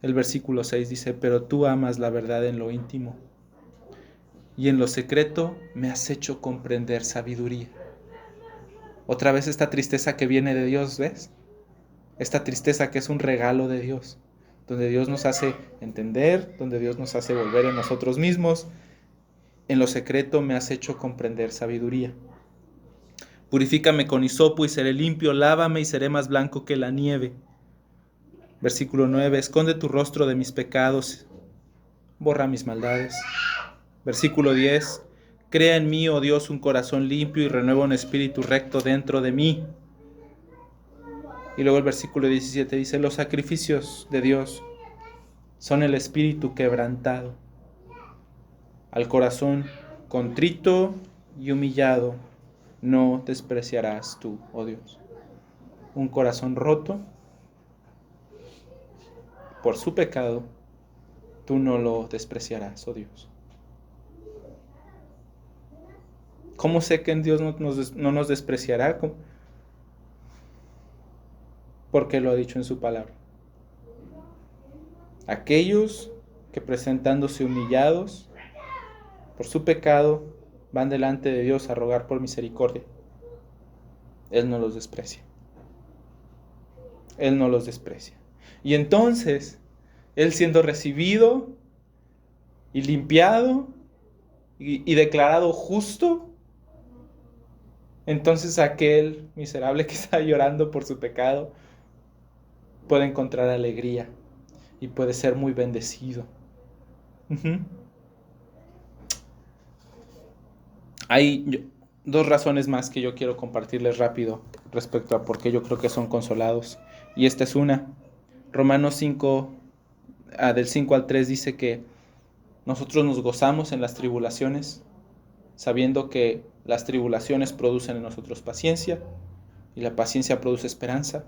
El versículo 6 dice, pero tú amas la verdad en lo íntimo y en lo secreto me has hecho comprender sabiduría. Otra vez esta tristeza que viene de Dios, ¿ves? Esta tristeza que es un regalo de Dios, donde Dios nos hace entender, donde Dios nos hace volver en nosotros mismos. En lo secreto me has hecho comprender sabiduría. Purifícame con hisopo y seré limpio, lávame y seré más blanco que la nieve. Versículo 9, esconde tu rostro de mis pecados, borra mis maldades. Versículo 10, crea en mí, oh Dios, un corazón limpio y renueva un espíritu recto dentro de mí. Y luego el versículo 17 dice, los sacrificios de Dios son el espíritu quebrantado, al corazón contrito y humillado no despreciarás tú, oh Dios. Un corazón roto por su pecado, tú no lo despreciarás, oh Dios. ¿Cómo sé que en Dios no nos despreciará? Porque lo ha dicho en su palabra. Aquellos que presentándose humillados por su pecado van delante de Dios a rogar por misericordia, Él no los desprecia. Él no los desprecia. Y entonces, Él siendo recibido y limpiado y declarado justo, entonces aquel miserable que está llorando por su pecado puede encontrar alegría y puede ser muy bendecido. Hay dos razones más que yo quiero compartirles rápido respecto a por qué yo creo que son consolados. Y esta es una. Romanos 5, del 5 al 3 dice que nosotros nos gozamos en las tribulaciones, sabiendo que las tribulaciones producen en nosotros paciencia, y la paciencia produce esperanza,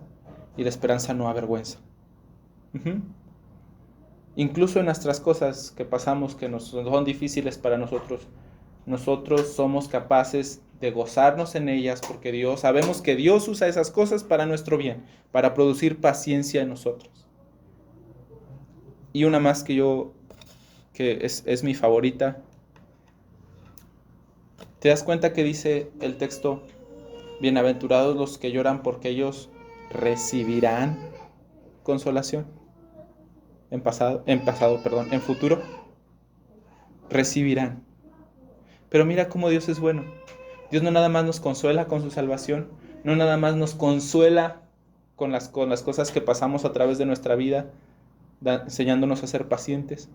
y la esperanza no avergüenza. Incluso en nuestras cosas que pasamos, que son difíciles para nosotros somos capaces de gozarnos en ellas, porque sabemos que Dios usa esas cosas para nuestro bien, para producir paciencia en nosotros. Y una más que es mi favorita. ¿Te das cuenta que dice el texto, bienaventurados los que lloran porque ellos recibirán consolación? En futuro, recibirán. Pero mira cómo Dios es bueno. Dios no nada más nos consuela con su salvación, no nada más nos consuela con las cosas que pasamos a través de nuestra vida, enseñándonos a ser pacientes.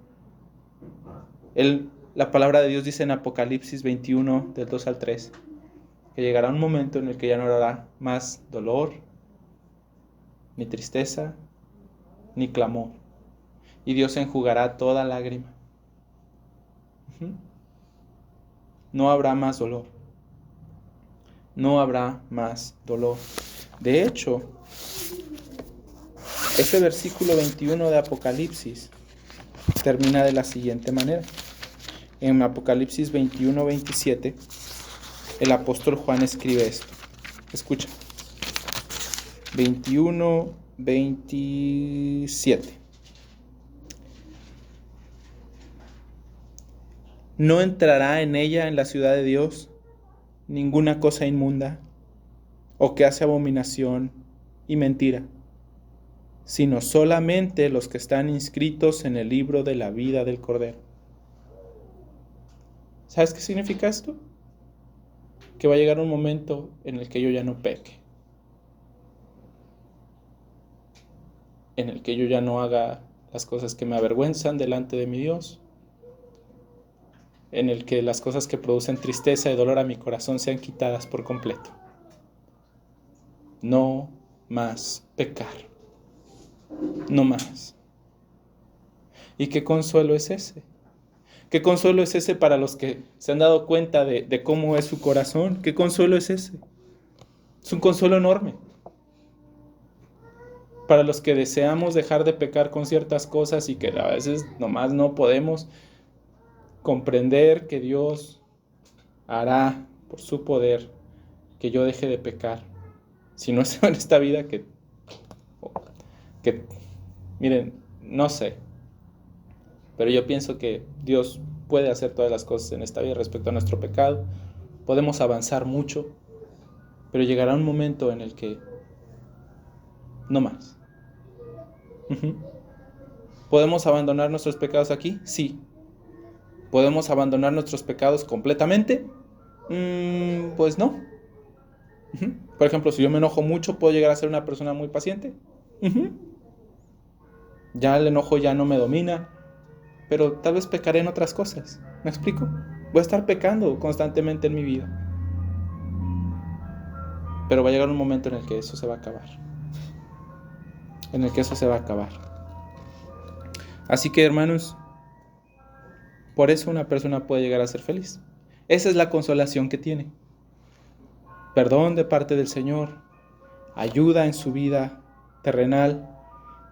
La palabra de Dios dice en Apocalipsis 21, del 2 al 3, que llegará un momento en el que ya no habrá más dolor, ni tristeza, ni clamor, y Dios enjugará toda lágrima. No habrá más dolor. No habrá más dolor. De hecho, ese versículo 21 de Apocalipsis termina de la siguiente manera. En Apocalipsis 21-27, el apóstol Juan escribe esto. Escucha. 21-27. No entrará en ella, en la ciudad de Dios, ninguna cosa inmunda, o que hace abominación y mentira, sino solamente los que están inscritos en el libro de la vida del Cordero. ¿Sabes qué significa esto? Que va a llegar un momento en el que yo ya no peque, en el que yo ya no haga las cosas que me avergüenzan delante de mi Dios, en el que las cosas que producen tristeza y dolor a mi corazón sean quitadas por completo. No más pecar. No más. ¿Y qué consuelo es ese? ¿Qué consuelo es ese para los que se han dado cuenta de cómo es su corazón? ¿Qué consuelo es ese? Es un consuelo enorme. Para los que deseamos dejar de pecar con ciertas cosas y que a veces nomás no podemos comprender que Dios hará por su poder que yo deje de pecar. Si no es en esta vida que miren, no sé, pero yo pienso que Dios puede hacer todas las cosas en esta vida respecto a nuestro pecado. Podemos avanzar mucho, pero llegará un momento en el que no más. ¿Podemos abandonar nuestros pecados aquí? Sí. ¿Podemos abandonar nuestros pecados completamente? Pues no. Por ejemplo, si yo me enojo mucho, ¿puedo llegar a ser una persona muy paciente? Ya el enojo ya no me domina, pero tal vez pecaré en otras cosas. ¿Me explico? Voy a estar pecando constantemente en mi vida. Pero va a llegar un momento en el que eso se va a acabar. Así que, hermanos, por eso una persona puede llegar a ser feliz. Esa es la consolación que tiene. Perdón de parte del Señor, ayuda en su vida terrenal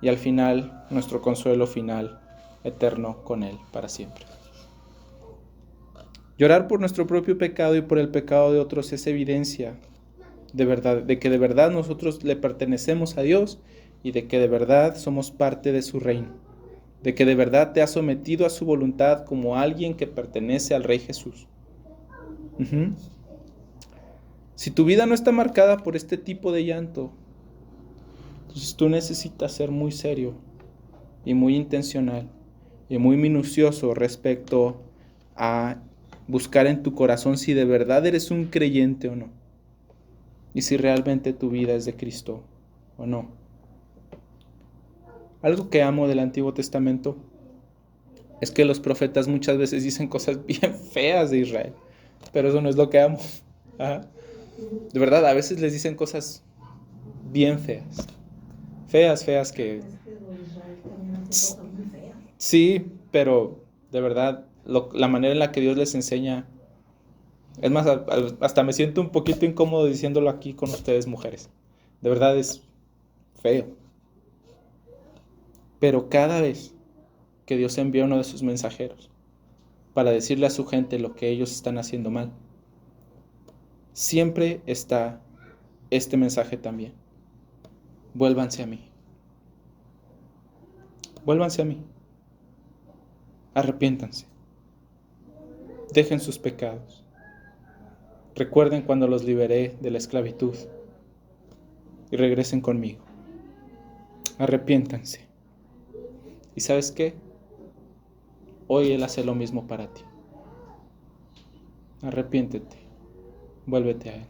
y al final nuestro consuelo final eterno con Él para siempre. Llorar por nuestro propio pecado y por el pecado de otros es evidencia de que de verdad nosotros le pertenecemos a Dios y de que de verdad somos parte de su reino, de que de verdad te has sometido a su voluntad como alguien que pertenece al Rey Jesús. Si tu vida no está marcada por este tipo de llanto, entonces tú necesitas ser muy serio y muy intencional y muy minucioso respecto a buscar en tu corazón si de verdad eres un creyente o no, y si realmente tu vida es de Cristo o no. Algo que amo del Antiguo Testamento es que los profetas muchas veces dicen cosas bien feas de Israel, pero eso no es lo que amo. De verdad, a veces les dicen cosas bien feas. Feas que... Sí, pero de verdad, la manera en la que Dios les enseña... Es más, hasta me siento un poquito incómodo diciéndolo aquí con ustedes, mujeres. De verdad es feo. Pero cada vez que Dios envía uno de sus mensajeros para decirle a su gente lo que ellos están haciendo mal, siempre está este mensaje también. Vuélvanse a mí. Vuélvanse a mí. Arrepiéntanse. Dejen sus pecados. Recuerden cuando los liberé de la esclavitud y regresen conmigo. Arrepiéntanse. ¿Y sabes qué? Hoy Él hace lo mismo para ti. Arrepiéntete. Vuélvete a Él.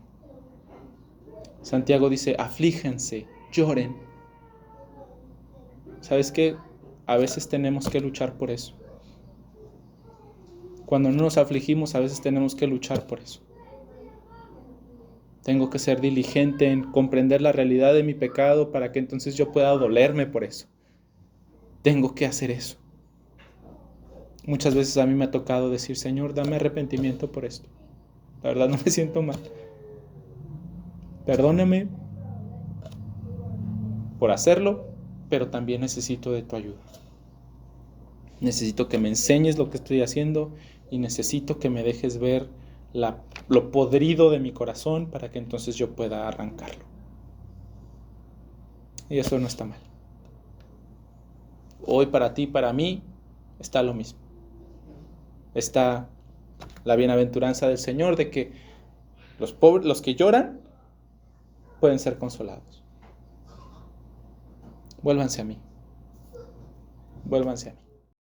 Santiago dice, aflíjense, lloren. ¿Sabes qué? A veces tenemos que luchar por eso. Cuando no nos afligimos, a veces tenemos que luchar por eso. Tengo que ser diligente en comprender la realidad de mi pecado para que entonces yo pueda dolerme por eso. tengo que hacer eso. Muchas veces a mí me ha tocado decir, Señor, dame arrepentimiento por esto. La verdad no me siento mal. Perdóname por hacerlo, pero también necesito de tu ayuda. Necesito que me enseñes lo que estoy haciendo y necesito que me dejes ver lo podrido de mi corazón para que entonces yo pueda arrancarlo. Y eso no está mal. Hoy para ti, para mí, está lo mismo. Está la bienaventuranza del Señor de que los pobres, los que lloran, pueden ser consolados. Vuélvanse a mí. Vuélvanse a mí.